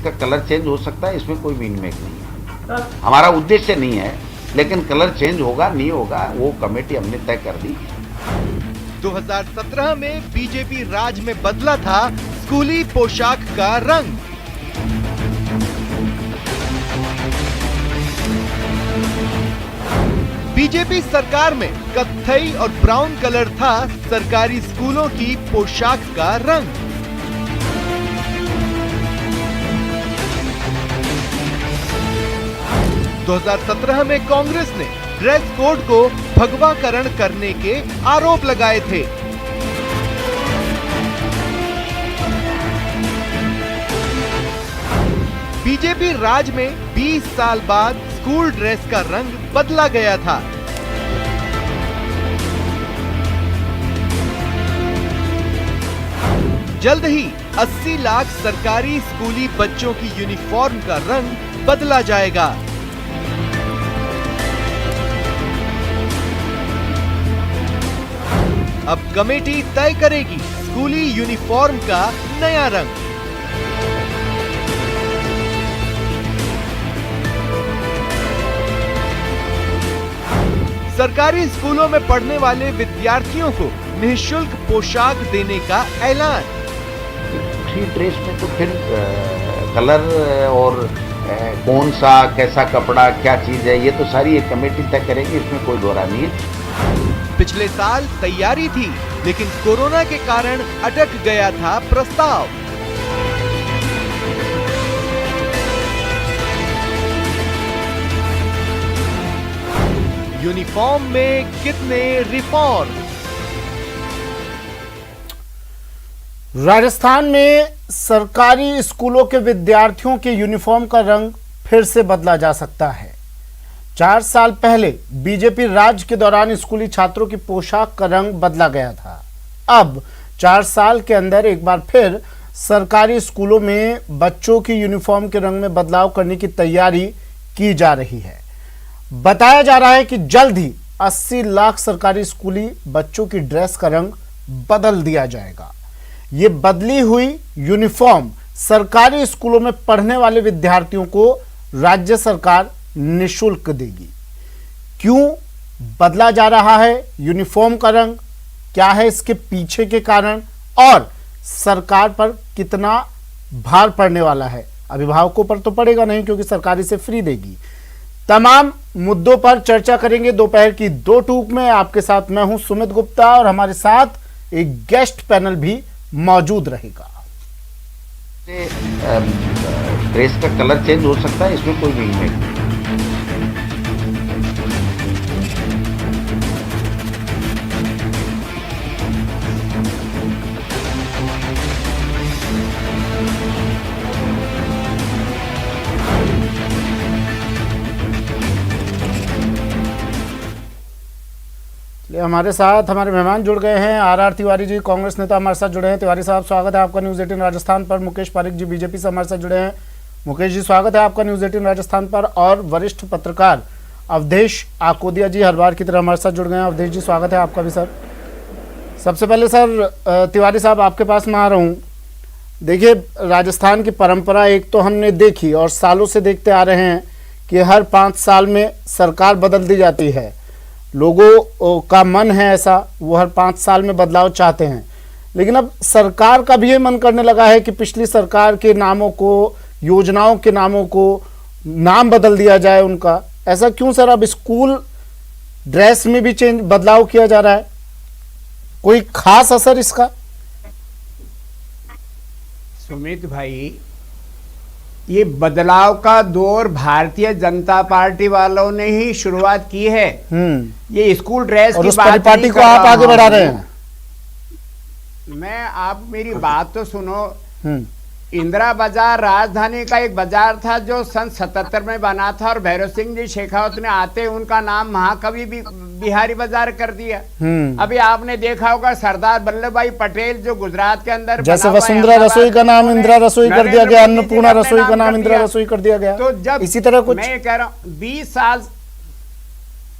का colour change हो सकता है, इसमें कोई मीन मेक नहीं है। हमारा उद्देश्य नहीं है, लेकिन कलर चेंज होगा नहीं होगा वो कमेटी हमने तय कर दी। 2017 में बीजेपी राज में बदला था स्कूली पोशाक का रंग। बीजेपी सरकार में कत्थई और ब्राउन कलर था सरकारी स्कूलों की पोशाक का रंग। दो 2017 में कांग्रेस ने ड्रेस कोड को भगवाकरण करने के आरोप लगाए थे। बीजेपी राज में 20 साल बाद स्कूल ड्रेस का रंग बदला गया था। जल्द ही 80 लाख सरकारी स्कूली बच्चों की यूनिफॉर्म का रंग बदला जाएगा। अब कमेटी तय करेगी स्कूली यूनिफॉर्म का नया रंग। सरकारी स्कूलों में पढ़ने वाले विद्यार्थियों को निःशुल्क पोशाक देने का ऐलान। उसी ड्रेस में तो फिर कलर और कौन सा कैसा कपड़ा क्या चीज है ये तो सारी एक कमेटी तय करेगी, इसमें कोई दोहरा नहीं है। पिछले साल तैयारी थी, लेकिन कोरोना के कारण अटक गया था प्रस्ताव। यूनिफॉर्म में कितने रिफॉर्म? राजस्थान में सरकारी स्कूलों के विद्यार्थियों के यूनिफॉर्म का रंग फिर से बदला जा सकता है। 4 साल पहले बीजेपी राज के दौरान स्कूली छात्रों की पोशाक का रंग बदला गया था। अब 4 साल के अंदर एक बार फिर सरकारी स्कूलों में बच्चों की यूनिफॉर्म के रंग में बदलाव करने की तैयारी की जा रही है। बताया जा रहा है कि जल्द ही 80 लाख सरकारी स्कूली बच्चों की ड्रेस का रंग बदल दिया जाएगा। ये बदली हुई यूनिफॉर्म सरकारी स्कूलों में पढ़ने वाले विद्यार्थियों को राज्य सरकार निःशुल्क देगी। क्यों बदला जा रहा है यूनिफॉर्म का रंग, क्या है इसके पीछे के कारण और सरकार पर कितना भार पड़ने वाला है? अभिभावकों पर तो पड़ेगा नहीं क्योंकि सरकार इसे फ्री देगी। तमाम मुद्दों पर चर्चा करेंगे दोपहर की 2 टूक में। आपके साथ मैं हूं सुमित गुप्ता और हमारे साथ एक गेस्ट पैनल भी मौजूद रहेगा। ड्रेस का कलर चेंज हो सकता है, इसमें कोई मीन मेक नहीं। हमारे साथ हमारे मेहमान जुड़ गए हैं। आर तिवारी जी कांग्रेस नेता हमारे साथ जुड़े हैं। तिवारी साहब स्वागत है आपका न्यूज़ 18 राजस्थान पर। मुकेश पारिक जी बीजेपी से हमारे साथ जुड़े हैं। मुकेश जी स्वागत है आपका न्यूज़ 18 राजस्थान पर। और वरिष्ठ पत्रकार अवधेश आकोदिया जी हर बार की तरह हमारे साथ जुड़ गए हैं। अवधेश जी स्वागत है आपका भी सर। सबसे पहले सर तिवारी साहब आपके पास मैं आ रहा हूँ। देखिए राजस्थान की परंपरा एक तो हमने देखी और सालों से देखते आ रहे हैं कि हर 5 साल में सरकार बदल दी जाती है। लोगों का मन है ऐसा, वो हर 5 साल में बदलाव चाहते हैं। लेकिन अब सरकार का भी ये मन करने लगा है कि पिछली सरकार के नामों को, योजनाओं के नामों को नाम बदल दिया जाए उनका। ऐसा क्यों सर? अब स्कूल ड्रेस में भी बदलाव किया जा रहा है, कोई खास असर इसका? सुमित भाई, ये बदलाव का दौर भारतीय जनता पार्टी वालों ने ही शुरुआत की है। ये स्कूल ड्रेस और की उस बात पार्टी को आप आगे बढ़ा रहे हैं। मैं आप मेरी बात तो सुनो। इंदिरा बाजार राजधानी का एक बाजार था जो सन 77 में बना था और भैरव सिंह जी शेखावत ने आते उनका नाम महाकवि बिहारी बाजार कर दिया। अभी आपने देखा होगा सरदार वल्लभ भाई पटेल जो गुजरात के अंदर जैसे वसुंधरा रसोई का नाम इंदिरा रसोई कर दिया गया, अन्नपूर्णा रसोई का नाम इंदिरा रसोई कर दिया गया। तो जब इसी तरह कुछ मैं कह रहा हूँ 20 साल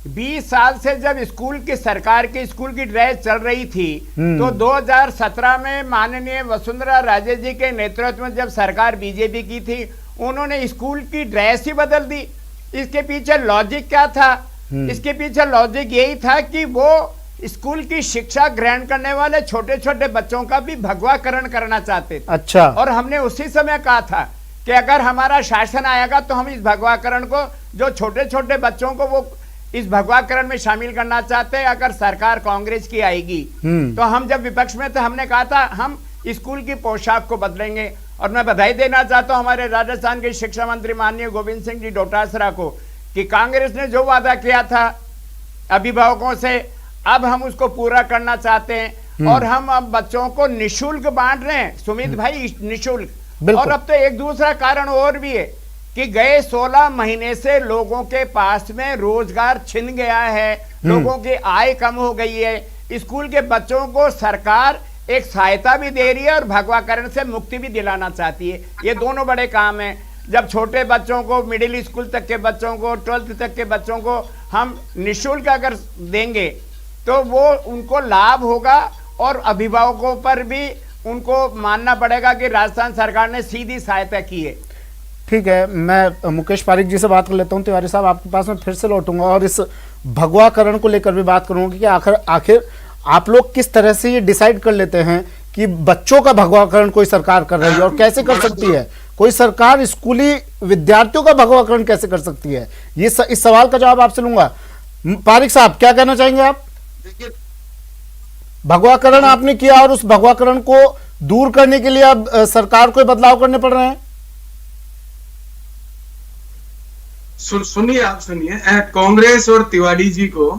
20 साल से जब स्कूल की सरकार की स्कूल की ड्रेस चल रही थी तो 2017 में माननीय वसुंधरा राजे जी के नेतृत्व में जब सरकार बीजेपी की थी, उन्होंने स्कूल की ड्रेस ही बदल दी। इसके पीछे लॉजिक क्या था? इसके पीछे लॉजिक यही था कि वो स्कूल की शिक्षा ग्रहण करने वाले छोटे छोटे बच्चों का भी भगवाकरण करना चाहते थे। अच्छा। और हमने उसी समय कहा था कि अगर हमारा शासन आएगा तो हम इस भगवाकरण को, जो छोटे छोटे बच्चों को वो इस भगवाकरण में शामिल करना चाहते हैं, अगर सरकार कांग्रेस की आएगी तो हम जब विपक्ष में थे हमने कहा था हम स्कूल की पोशाक को बदलेंगे। और मैं बधाई देना चाहता हूं हमारे राजस्थान के शिक्षा मंत्री माननीय गोविंद सिंह जी डोटासरा को कि कांग्रेस ने जो वादा किया था अभिभावकों से, अब हम उसको पूरा करना चाहते हैं और हम अब बच्चों को निशुल्क बांट रहे हैं। सुमित भाई, निशुल्क। और अब तो एक दूसरा कारण और भी है कि गए 16 महीने से लोगों के पास में रोजगार छिन गया है, लोगों की आय कम हो गई है। स्कूल के बच्चों को सरकार एक सहायता भी दे रही है और भगवाकरण से मुक्ति भी दिलाना चाहती है। ये दोनों बड़े काम हैं। जब छोटे बच्चों को, मिडिल स्कूल तक के बच्चों को, 12th तक के बच्चों को हम निःशुल्क अगर देंगे तो वो उनको लाभ होगा और अभिभावकों पर भी उनको मानना पड़ेगा कि राजस्थान सरकार ने सीधी सहायता की है। ठीक है, मैं मुकेश पारिक जी से बात कर लेता हूं। तिवारी साहब, आपके पास में फिर से लौटूंगा और इस भगवाकरण को लेकर भी बात करूंगा कि आखिर आप लोग किस तरह से ये डिसाइड कर लेते हैं कि बच्चों का भगवाकरण कोई सरकार कर रही है और कैसे कर सकती है? कोई सरकार स्कूली विद्यार्थियों का भगवाकरण कैसे कर सकती है? इस सवाल का जवाब आपसे लूंगा। पारिक साहब, क्या कहना चाहेंगे आप? भगवाकरण आपने किया और उस भगवाकरण को दूर करने के लिए अब सरकार को बदलाव करने पड़ रहे हैं। सुनिए, आप सुनिए, कांग्रेस और तिवारी जी को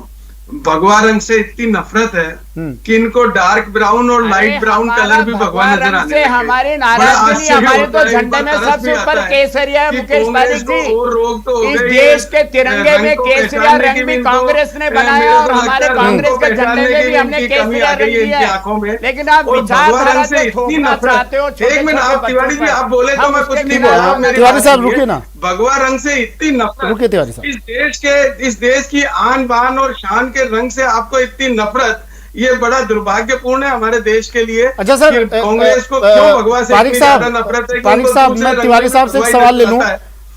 भगवा रंग से इतनी नफरत है कि इनको डार्क ब्राउन और लाइट ब्राउन कलर भी भगवा नजर आने लगे। हमारे नाराजगी, हमारे तो झंडे में सबसे ऊपर केसरिया है। मुकेश पारिक जी, इस देश के तिरंगे में केसरिया रंग भी कांग्रेस ने बनाया और हमारे कांग्रेस के झंडे में भी हमने केसरिया रंग दिया है। लेकिन आप विचारधारा से थोपना चाहते हो। एक मिनट, आप तिवारी जी आप बोले तो मैं कुछ नहीं बोल रहा। तिवारी साहब रुकिए ना। भगवा रंग से इतनी नफरत, रुकिए तिवारी साहब, इस देश की आन बान और शान के रंग से आपको इतनी नफरत, ये बड़ा दुर्भाग्यपूर्ण है हमारे देश के लिए। अच्छा सर, कांग्रेस को क्यों भगवा से इतनी ज्यादा नफरत है? पारिक साहब, मैं तिवारी साहब से एक सवाल ले लूं,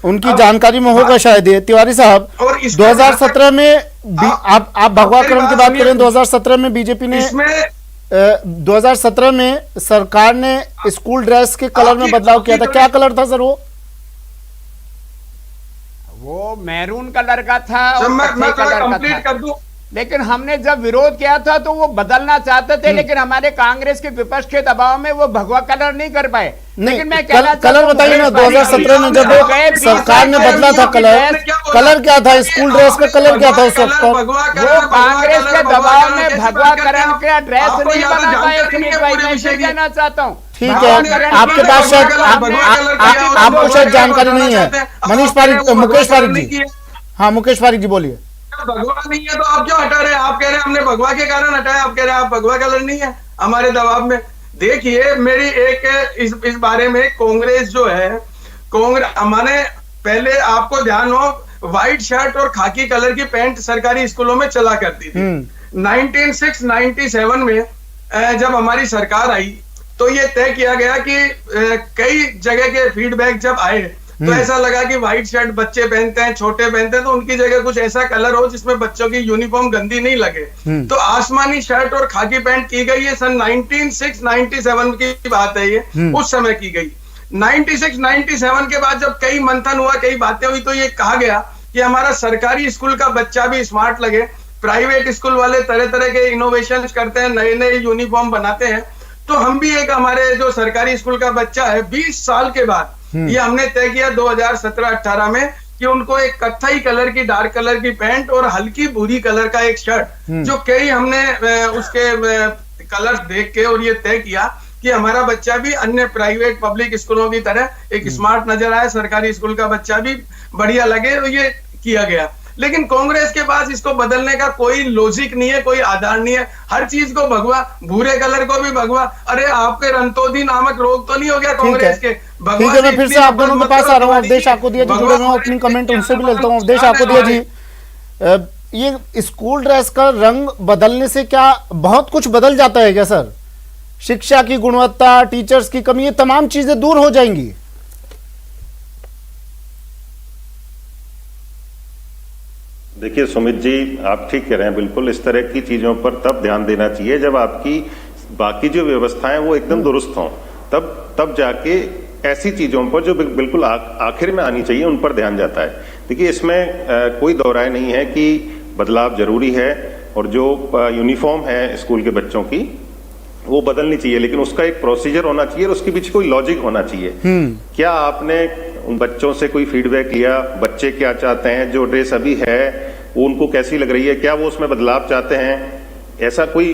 उनकी जानकारी में होगा शायद ये। तिवारी साहब, 2017 में आप भगवाकरण की बात करें, 2017 में बीजेपी ने 2017 में सरकार ने स्कूल ड्रेस के कलर में बदलाव किया था। क्या कलर था सर? वो मैरून कलर का था और मैं कलर कंप्लीट का कर दूं। लेकिन हमने जब विरोध किया था तो वो बदलना चाहते थे, लेकिन हमारे कांग्रेस के विपक्ष के दबाव में वो भगवा कलर नहीं कर पाए। लेकिन मैं कलर बताइए ना, 2017 में जब सरकार ने बदला था कलर क्या था? स्कूल ड्रेस का कलर क्या था उस वक्त? वो कांग्रेस के दबाव में भगवाकरण का ड्रेस नहीं बना पाए। सुमित भाई, मैं ये कहना चाहता हूँ। ठीक है, आपके पास शायद आपको शायद जानकारी नहीं है। मनीष पारिक, मुकेश पारिक जी। हाँ, मुकेश पारिक जी बोलिए। भगवा नहीं है तो आप क्यों हटा रहे हैं? आप कह रहे हैं हमने भगवा के कारण हटाया, आप कह रहे हैं आप भगवा कलर नहीं है हमारे दबाव में। देखिए, मेरी एक इस बारे में कांग्रेस जो है, कांग्रेस हमारे पहले आपको ध्यान हो, व्हाइट शर्ट और खाकी कलर की पैंट सरकारी स्कूलों में चला करती थी। 1997 में जब हमारी सरकार आई तो ये तय किया गया कि कई जगह के फीडबैक जब आए तो ऐसा लगा कि व्हाइट शर्ट बच्चे पहनते हैं, छोटे पहनते हैं, तो उनकी जगह कुछ ऐसा कलर हो जिसमें बच्चों की यूनिफॉर्म गंदी नहीं लगे। तो आसमानी शर्ट और खाकी पैंट की गई है। सन 1997 की बात है, ये उस समय की गई। 96-97 के बाद जब कई मंथन हुआ, कई बातें हुई, तो ये कहा गया कि हमारा सरकारी स्कूल का बच्चा भी स्मार्ट लगे। प्राइवेट स्कूल वाले तरह तरह के इनोवेशन करते हैं, नए नए यूनिफॉर्म बनाते हैं, तो हम भी एक हमारे जो सरकारी स्कूल का बच्चा है 20 साल के बाद ये हमने तय किया 2017-18 में कि उनको एक कत्थई कलर की, डार्क कलर की पैंट और हल्की भूरी कलर का एक शर्ट, जो कई हमने उसके कलर्स देख के और ये तय किया कि हमारा बच्चा भी अन्य प्राइवेट पब्लिक स्कूलों की तरह एक स्मार्ट नजर आए, सरकारी स्कूल का बच्चा भी बढ़िया लगे, तो ये किया गया। लेकिन कांग्रेस के पास इसको बदलने का कोई लॉजिक नहीं है, कोई आधार नहीं है। हर चीज को भगवा, भूरे कलर को भी भगवा। अरे आपके रंतोदी नामक रोग तो नहीं हो गया कांग्रेस के? ठीक है, मैं फिर से आप दोनों के पास आ रहा हूँ। अवधेश आपको दिया जी जुड़े हुए अपनी कमेंट उनसे भी लेता हूँ। अवधेश आपको दिया जी, ये स्कूल ड्रेस का रंग बदलने से क्या बहुत कुछ बदल जाता है क्या सर? शिक्षा की गुणवत्ता, टीचर्स की कमी, ये तमाम चीजें दूर हो जाएंगी? देखिए सुमित जी, आप ठीक कह रहे हैं। बिल्कुल इस तरह की चीजों पर तब ध्यान देना चाहिए जब आपकी बाकी जो व्यवस्थाएं वो एकदम दुरुस्त हों, तब जाके ऐसी चीजों पर जो बिल्कुल आखिर में आनी चाहिए उन पर ध्यान जाता है। देखिए इसमें कोई दो राय नहीं है कि बदलाव जरूरी है और जो यूनिफॉर्म है स्कूल के बच्चों की वो बदलनी चाहिए, लेकिन उसका एक प्रोसीजर होना चाहिए और उसके पीछे कोई लॉजिक होना चाहिए। क्या आपने उन बच्चों से कोई फीडबैक लिया? बच्चे क्या चाहते हैं? जो ड्रेस अभी है वो उनको कैसी लग रही है? क्या वो उसमें बदलाव चाहते हैं? ऐसा कोई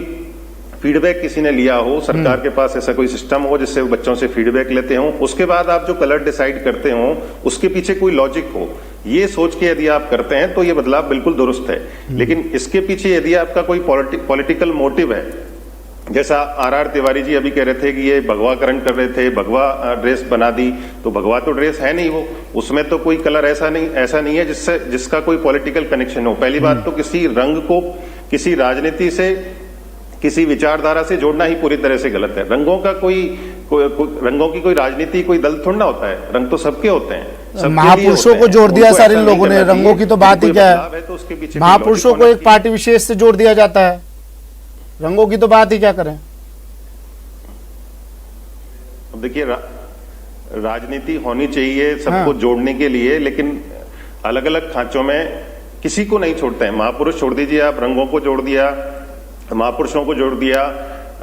फीडबैक किसी ने लिया हो? सरकार के पास ऐसा कोई सिस्टम हो जिससे वो बच्चों से फीडबैक लेते हो, उसके बाद आप जो कलर डिसाइड करते हो उसके पीछे कोई लॉजिक हो, ये सोच के यदि आप करते हैं तो ये बदलाव बिल्कुल दुरुस्त है। लेकिन इसके पीछे यदि आपका कोई पॉलिटिकल मोटिव है, जैसा आर तिवारी जी अभी कह रहे थे कि ये भगवाकरण कर रहे थे, भगवा ड्रेस बना दी, तो भगवा तो ड्रेस है नहीं, वो उसमें तो कोई कलर ऐसा नहीं है जिसका कोई पॉलिटिकल कनेक्शन हो। पहली बात तो किसी रंग को किसी राजनीति से, किसी विचारधारा से जोड़ना ही पूरी तरह से गलत है। रंगों की कोई राजनीति, कोई दल थोड़ा होता है, रंग तो सबके होते हैं। महापुरुषों को जोड़ दिया सर इन लोगों ने, रंगों की तो बात ही क्या है, महापुरुषों को एक पार्टी विशेष से जोड़ दिया जाता है, रंगों की तो बात ही क्या करें। अब देखिए राजनीति होनी चाहिए सबको जोड़ने के लिए, लेकिन अलग अलग खांचों में किसी को नहीं छोड़ते हैं। महापुरुष छोड़ दीजिए आप, रंगों को जोड़ दिया, महापुरुषों को जोड़ दिया,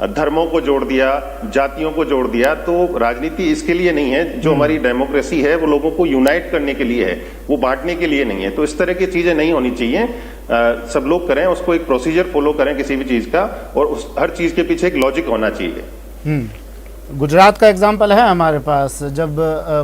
धर्मों को जोड़ दिया, जातियों को जोड़ दिया, तो राजनीति इसके लिए नहीं है। जो हमारी डेमोक्रेसी है वो लोगों को यूनाइट करने के लिए है, वो बांटने के लिए नहीं है। तो इस तरह की चीजें नहीं होनी चाहिए। सब लोग करें उसको, एक प्रोसीजर फॉलो करें किसी भी चीज का, और हर चीज के पीछे एक लॉजिक होना चाहिए। गुजरात का एग्जाम्पल है हमारे पास, जब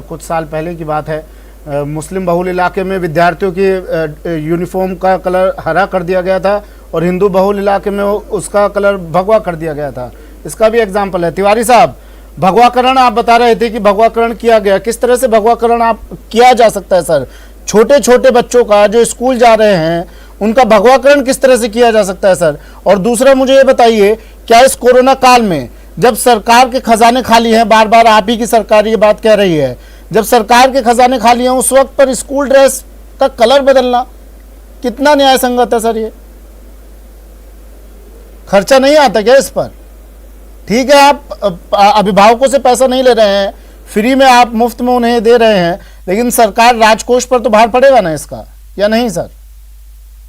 कुछ साल पहले की बात है, मुस्लिम बहुल इलाके में विद्यार्थियों की यूनिफॉर्म का कलर हरा कर दिया गया था और हिंदू बहुल इलाके में उसका कलर भगवा कर दिया गया था। इसका भी एग्जाम्पल है। तिवारी साहब, भगवाकरण आप बता रहे थे कि भगवाकरण किया गया, किस तरह से भगवाकरण आप किया जा सकता है सर? छोटे छोटे बच्चों का जो स्कूल जा रहे हैं उनका भगवाकरण किस तरह से किया जा सकता है सर? और दूसरा मुझे ये बताइए, क्या इस कोरोना काल में जब सरकार के खजाने खाली हैं, बार बार आप ही की सरकार ये बात कह रही है, जब सरकार के खजाने खाली हैं उस वक्त पर स्कूल ड्रेस का कलर बदलना कितना न्याय संगत है सर? ये खर्चा नहीं आता क्या इस पर? ठीक है, आप अभिभावकों से पैसा नहीं ले रहे हैं, फ्री में आप मुफ्त में उन्हें दे रहे हैं, लेकिन सरकार राजकोष पर तो भार पड़ेगा ना इसका, या नहीं सर?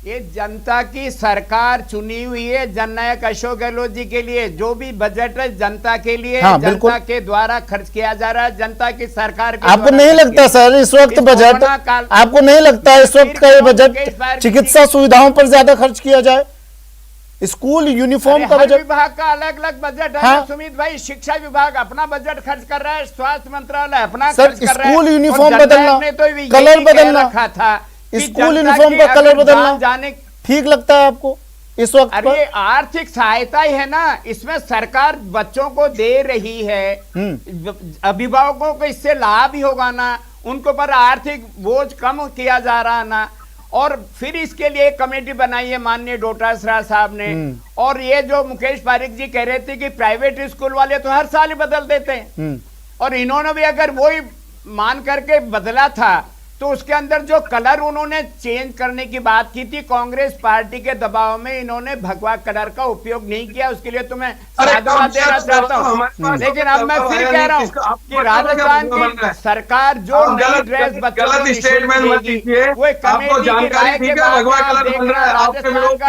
ये जनता की सरकार चुनी हुई है जननायक अशोक गहलोत जी के लिए। जो भी बजट है जनता के लिए, जनता के द्वारा खर्च किया जा रहा है, जनता की सरकार के। आपको नहीं लगता सर इस वक्त बजट, आपको नहीं लगता इस वक्त का ये बजट चिकित्सा सुविधाओं पर ज्यादा खर्च किया जाए? स्कूल यूनिफॉर्म का बजट, विभाग का अलग अलग बजट है सुमित भाई। शिक्षा विभाग अपना बजट खर्च कर रहा है, स्वास्थ्य मंत्रालय अपना खर्च कर रहा है। स्कूल यूनिफॉर्म बदलना, कलर बदलना था, स्कूल यूनिफॉर्म का कलर बदलना जाने ठीक लगता है आपको इस वक्त? अरे आर्थिक सहायता ही है ना, इसमें सरकार बच्चों को दे रही है, अभिभावकों को इससे लाभ ही होगा ना, उनको पर आर्थिक बोझ कम किया जा रहा ना। और फिर इसके लिए एक कमेटी बनाई है माननीय डोटासरा साहब ने। और ये जो मुकेश पारिक जी कह रहे थे कि प्राइवेट स्कूल वाले तो हर साल ही बदल देते हैं, और इन्होंने भी अगर वही मान करके बदला था तो उसके अंदर जो कलर उन्होंने चेंज करने की बात की थी, कांग्रेस पार्टी के दबाव में इन्होंने भगवा कलर का उपयोग नहीं किया। उसके लिए तो मैं साधुवाद देना चाहता हूँ। लेकिन अब मैं फिर कह रहा हूँ कि राजस्थान की सरकार जो नई ड्रेस बच्चों को देगी, वो एक कमेटी की राय के बाद राजस्थान का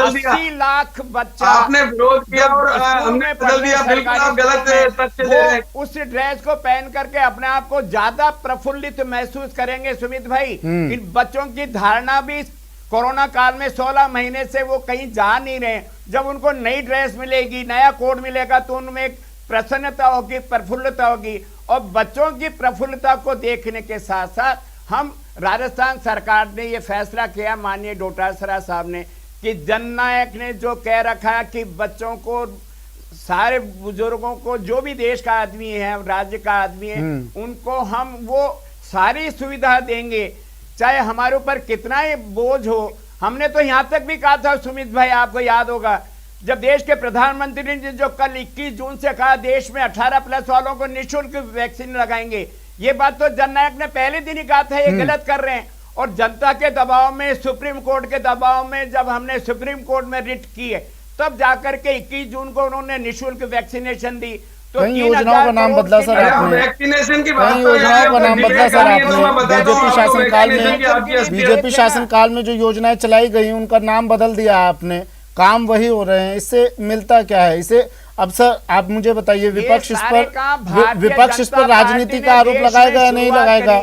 80 लाख बच्चा आपने विरोध किया और हमने बदल दिया। बिल्कुल आप गलत तथ्य दे रहे हैं। उस ड्रेस को पहन करके अपने आप को ज्यादा प्रफुल्लित महसूस करेंगे सुमित भाई। इन बच्चों की धारणा भी कोरोना काल में 16 महीने से वो कहीं जा नहीं रहे। जब उनको नई ड्रेस मिलेगी, नया कोड मिलेगा, तो उनमें एक प्रसन्नता होगी, प्रफुल्लता होगी। और बच्चों की प्रफुल्लता को देखने के साथ साथ हम राजस्थान सरकार ने ये फैसला किया, माननीय डोटासरा साहब ने, कि जननायक ने जो कह रखा है कि बच्चों को, सारे बुजुर्गों को, जो भी देश का आदमी है, राज्य का आदमी है, उनको हम वो सारी सुविधा देंगे, चाहे हमारे ऊपर कितना ही बोझ हो, हमने तो यहां तक भी कहा था सुमित भाई, आपको याद होगा, जब देश के प्रधानमंत्री ने जो कल 21 जून से कहा देश में 18+ वालों को निःशुल्क वैक्सीन लगाएंगे, ये बात तो जननायक ने पहले दिन ही कहा था ये गलत कर रहे हैं। और जनता के दबाव में, सुप्रीम कोर्ट के दबाव में, जब हमने सुप्रीम कोर्ट में रिट की है, तब जाकर के 21 जून को उन्होंने निःशुल्क वैक्सीनेशन दी। तो कई योजनाओं का नाम बदला सर आपने, वैक्सीनेशन की बात कई योजनाओं का नाम बदला सर आपने। बीजेपी शासनकाल में जो योजनाएं चलाई गई उनका नाम बदल दिया आपने, काम वही हो रहे हैं। इससे मिलता क्या है? इसे अब सर आप मुझे बताइए, विपक्ष इस पर राजनीति का आरोप लगाएगा या नहीं लगाएगा?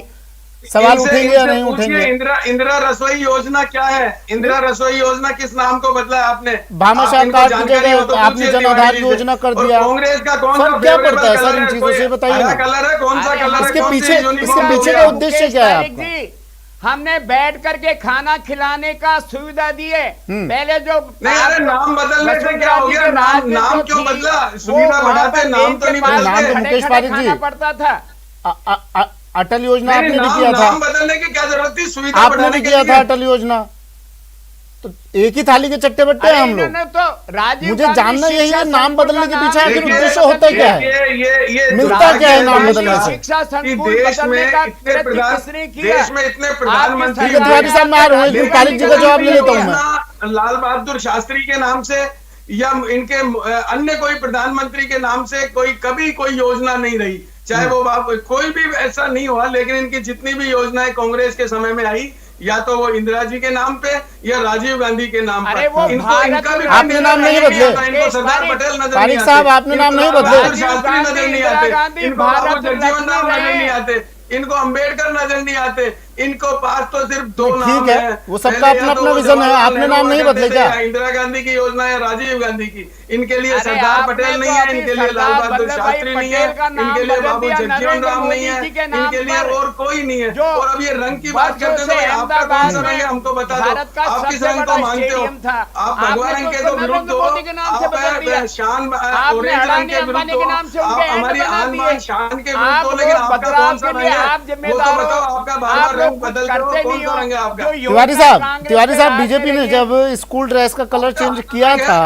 सवाल उठेंगे या नहीं उठेंगे? इंदिरा रसोई योजना क्या है? इंदिरा रसोई योजना किस नाम को बदला है आपने? भामाशाह कार्ड की जगह आपने जन आधार योजना कर दिया। कांग्रेस का कौन सा क्या पड़ता है सर इन चीजों से, बताइए ना। कलर है, कौन सा कलर है? इसके पीछे का उद्देश्य क्या है आपका? हमने बैठ करके खाना खिलाने का सुविधा दी है। पहले जो नाम बदलने से क्या हो गया? नाम क्यों बदला? सुविधा बढ़ाते, नाम तो नहीं बदलते। नाम तो मुकेश पारिक जी पड़ता था। अटल योजना आपने भी किया था, नाम बदलने की क्या जरूरत थी? सुविधा आपने भी किया था अटल योजना। तो एक ही थाली के चट्टे बट्टे हैं हम लोग। तो मुझे जानना यही है, नाम बदलने के पीछे आखिर उद्देश्य होता क्या है? ये मिलता क्या है नाम बदलने से? शिक्षा संकुल देश में बदलने का इतने देश में इतने प्रधानमंत्री, ठीक है तिवारी साहब, मैं आ रहा हूँ, एक पारिक जी का जवाब ले लेता हूँ मैं। लाल बहादुर शास्त्री के नाम से या इनके अन्य कोई प्रधानमंत्री के नाम से कभी कोई योजना नहीं रही, चाहे वो कोई भी ऐसा नहीं हुआ। लेकिन इनकी जितनी भी योजनाएं कांग्रेस के समय में आई, या तो वो इंदिरा जी के नाम पे या राजीव गांधी के नाम पर। आपने नाम नहीं बदले, इनको सरदार पटेल नजर पारिक साहब आपने नाम नहीं बदले, शास्त्री नजर नहीं आते, इनको जगजीवन राम नजर नहीं आते, इनको अंबेडकर नजर नहीं आते, इनको पास तो सिर्फ दो नाम ठीक है, वो सबका अपना अपना विजन है। आपने नाम नहीं बदले क्या? इंदिरा गांधी की योजना है, राजीव गांधी की। इनके लिए सरदार पटेल नहीं है, इनके लिए लाल बहादुर शास्त्री नहीं है, इनके लिए बाबू जगजीवन राम नहीं है, इनके लिए और कोई नहीं है। और अब ये रंग की बात करते हैं तो आपका कौन सा रंग है हमको बता दो। आप किस रंग को मानते हो? आप भगवा रंग के तो विरुद्ध हो, आप शान ऑरेंज रंग के विरुद्ध हो, आप हमारी आन बान शान के विरुद्ध हो, लेकिन आपका कौन सा रंग है वो तो बताओ। आपका बार रंग बदलते हो, कौन सा रंग है आपका? तिवारी साहब बीजेपी ने जब स्कूल ड्रेस का कलर चेंज किया था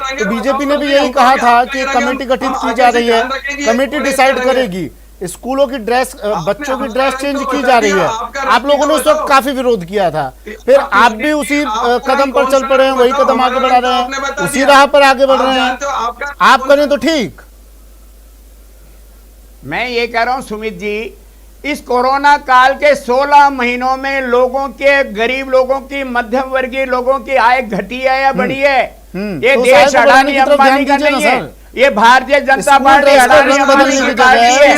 तो बीजेपी ने भी यही कहा था कि कमेटी गठित की जा रही है, कमेटी डिसाइड करेगी, स्कूलों की ड्रेस, बच्चों की ड्रेस चेंज की जा रही है। आप लोगों ने उस वक्त काफी विरोध किया था, फिर आप भी उसी कदम पर चल पड़े हैं, वही कदम आगे बढ़ा रहे हैं, उसी राह पर आगे बढ़ रहे हैं। आप करें तो ठीक। मैं ये कह रहा हूं सुमित जी, इस कोरोना काल के 16 महीनों में लोगों के, गरीब लोगों की, मध्यम वर्गीय लोगों की आय घटी है या बढ़ी है? ये तो देश अडानी अंबानी का नहीं है, ये भारतीय जनता पार्टी अडानी अंबानी की पार्टी है।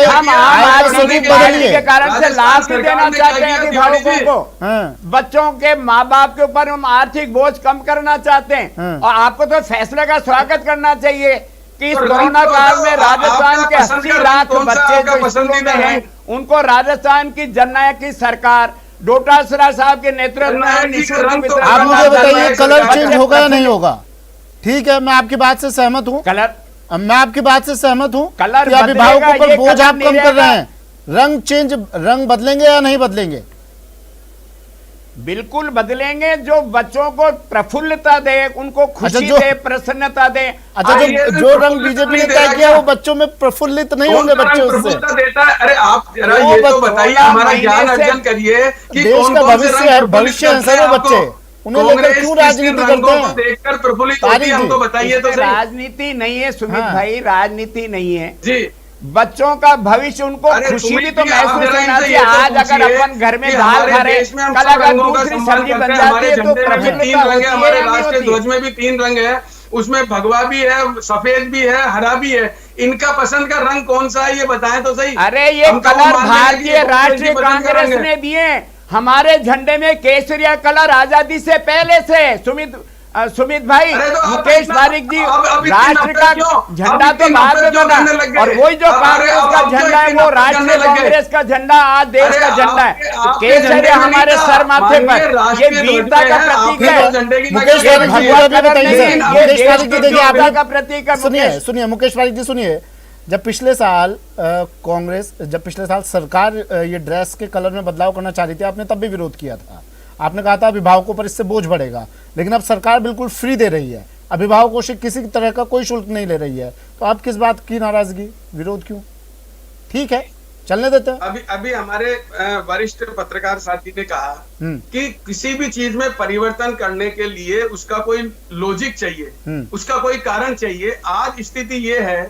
हम आम आदमी पार्टी के कारण से लाभ देना चाहते हैं अभिभावकों को, बच्चों के माँ बाप के ऊपर हम आर्थिक बोझ कम करना चाहते हैं। और आपको तो फैसले का स्वागत करना चाहिए कि इस कोरोना काल में राजस्थान के 80 लाख बच्चे जो स्कूलों में हैं, उनको राजस्थान की जननायक की सरकार डोटासरा साहब के नेतृत्व में निःशुल्क। आप मुझे बताइए कलर चेंज होगा या नहीं होगा? ठीक है, मैं आपकी बात से सहमत हूँ, मैं आपकी बात से सहमत हूँ कि अभिभावकों पर बोझ आप कम कर रहे हैं। रंग बदलेंगे या नहीं बदलेंगे? बिल्कुल बदलेंगे, जो बच्चों को प्रफुल्लता दे, उनको खुशी दे, प्रसन्नता दे। अच्छा, जो रंग बीजेपी ने तय किया वो बच्चों में प्रफुल्लित नहीं होंगे बच्चे उससे? देता है? अरे आप जरा ये तो बताइए, हमारा ज्ञान अर्जन करिए कि देश का भविष्य है सर वो बच्चे, उन्हें लेकर क्यों राजनीति करते हैं? देखकर प्रफुल्लित होती है, हमको बताइए तो। राजनीति नहीं है सुमित भाई, राजनीति नहीं है जी। बच्चों का भविष्य, उनको खुशी भी तो महसूस होना चाहिए। आज अगर अपन घर में दाल खा रहे, कल अगर दूसरी सब्जी बन जाती है तो प्रफुल्लता होती है। हमारे राष्ट्रीय ध्वज में भी 3 रंग है, उसमें भगवा भी है, सफेद भी है, हरा भी है। इनका पसंद का रंग कौन सा है ये बताएं तो सही। अरे ये कलर भारतीय राष्ट्रीय कांग्रेस ने दिए, हमारे झंडे में केसरिया कलर आजादी से पहले से। सुमित भाई, मुकेश पारिक जी, राष्ट्र का झंडा तो बाद में बना, और वही जो कांग्रेस का झंडा है वो राष्ट्रीय कांग्रेस का झंडा आज देश का झंडा है। केसरिया हमारे सर माथे पर, ये वीरता का प्रतीक है। मुकेश पारिक जी का प्रतीक है। सुनिए मुकेश पारिक जी, सुनिए, जब पिछले साल सरकार ये ड्रेस के कलर में बदलाव करना चाह रही थी, आपने तब भी विरोध किया था। आपने कहा था अभिभावकों पर इससे बोझ बढ़ेगा, लेकिन अब सरकार बिल्कुल फ्री दे रही है, अभिभावकों से किसी तरह का कोई शुल्क नहीं ले रही है, तो अब किस बात की नाराजगी, विरोध क्यों? ठीक है, चलने देते हैं। अभी हमारे वरिष्ठ पत्रकार साथी ने कहा कि किसी भी चीज में परिवर्तन करने के लिए उसका कोई लॉजिक चाहिए, उसका कोई कारण चाहिए। आज स्थिति ये है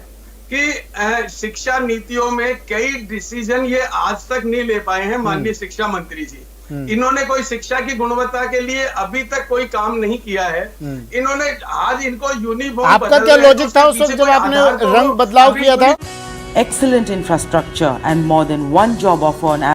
कि शिक्षा नीतियों में कई डिसीजन ये आज तक नहीं ले पाए हैं माननीय शिक्षा मंत्री जी। इन्होंने कोई शिक्षा की गुणवत्ता के लिए अभी तक कोई काम नहीं किया है। इन्होंने आज इनको यूनिफॉर्म, आपका क्या लॉजिक था उस वक्त जब आपने रंग बदलाव किया था? Excellent infrastructure and more than one job offer on